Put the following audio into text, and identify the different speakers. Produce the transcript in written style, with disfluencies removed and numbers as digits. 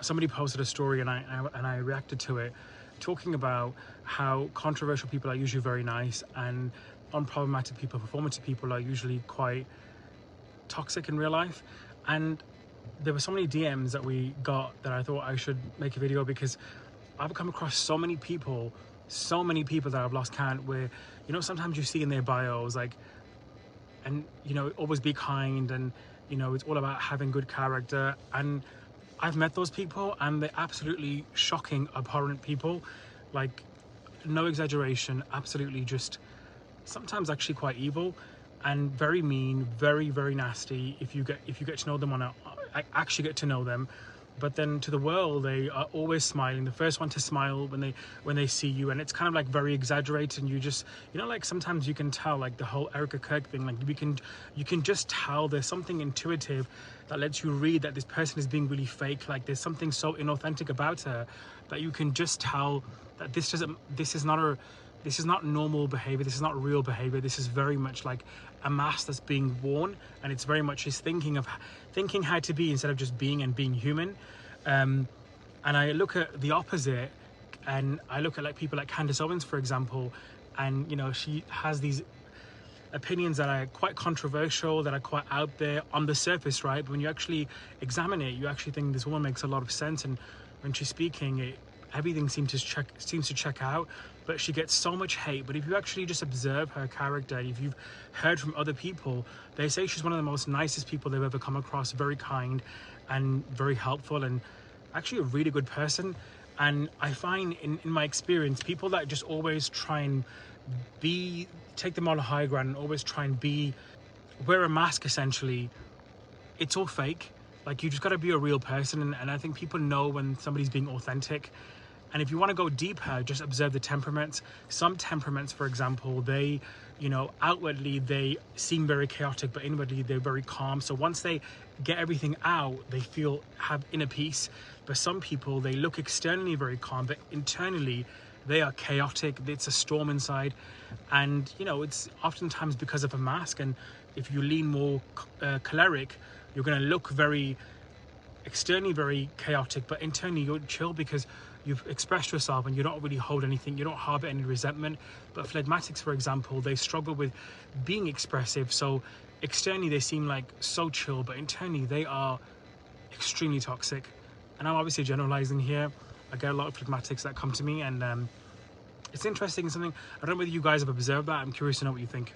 Speaker 1: somebody posted a story and I reacted to it, talking about how controversial people are usually very nice and unproblematic people, performative people are usually quite toxic in real life. And there were so many DMs that we got that I thought I should make a video, because I've come across so many people that I've lost count, where, you know, sometimes you see in their bios like, and you know, always be kind, and you know, it's all about having good character. And I've met those people and they're absolutely shocking, abhorrent people, like no exaggeration, absolutely just sometimes actually quite evil and very mean, very nasty. If you get to know them actually get to know them. But then to the world, they are always smiling, the first one to smile when they see you, and it's kind of like very exaggerated. And you just, you know, like sometimes you can tell, like the whole Erica Kirk thing, like you can just tell there's something intuitive that lets you read that this person is being really fake. Like there's something so inauthentic about her that you can just tell that this is not normal behavior, this is not real behavior, this is very much like a mask that's being worn, and it's very much his thinking how to be instead of just being and being human. And I look at the opposite, and I look at like people like Candace Owens, for example, and you know, she has these opinions that are quite controversial, that are quite out there on the surface, right? But when you actually examine it, you actually think this woman makes a lot of sense, and when she's speaking, everything seems to check out. But she gets so much hate. But if you actually just observe her character, if you've heard from other people, they say she's one of the most nicest people they've ever come across, very kind and very helpful, and actually a really good person. And I find in my experience, people that just always try and take them on a high ground and always try and wear a mask, essentially, it's all fake. Like, you just got to be a real person, and I think people know when somebody's being authentic. And if you want to go deeper, just observe the temperaments. Some temperaments, for example, they, you know, outwardly they seem very chaotic, but inwardly they're very calm. So once they get everything out, they have inner peace. But some people, they look externally very calm, but internally they are chaotic. It's a storm inside. And, you know, it's oftentimes because of a mask. And if you lean more choleric, you're going to look externally very chaotic, but internally you're chill because you've expressed yourself and you don't really hold anything, you don't harbor any resentment. But phlegmatics, for example, they struggle with being expressive. So externally they seem like so chill, but internally they are extremely toxic. And I'm obviously generalizing here. I get a lot of phlegmatics that come to me, and it's interesting. Something I don't know whether you guys have observed that. I'm curious to know what you think.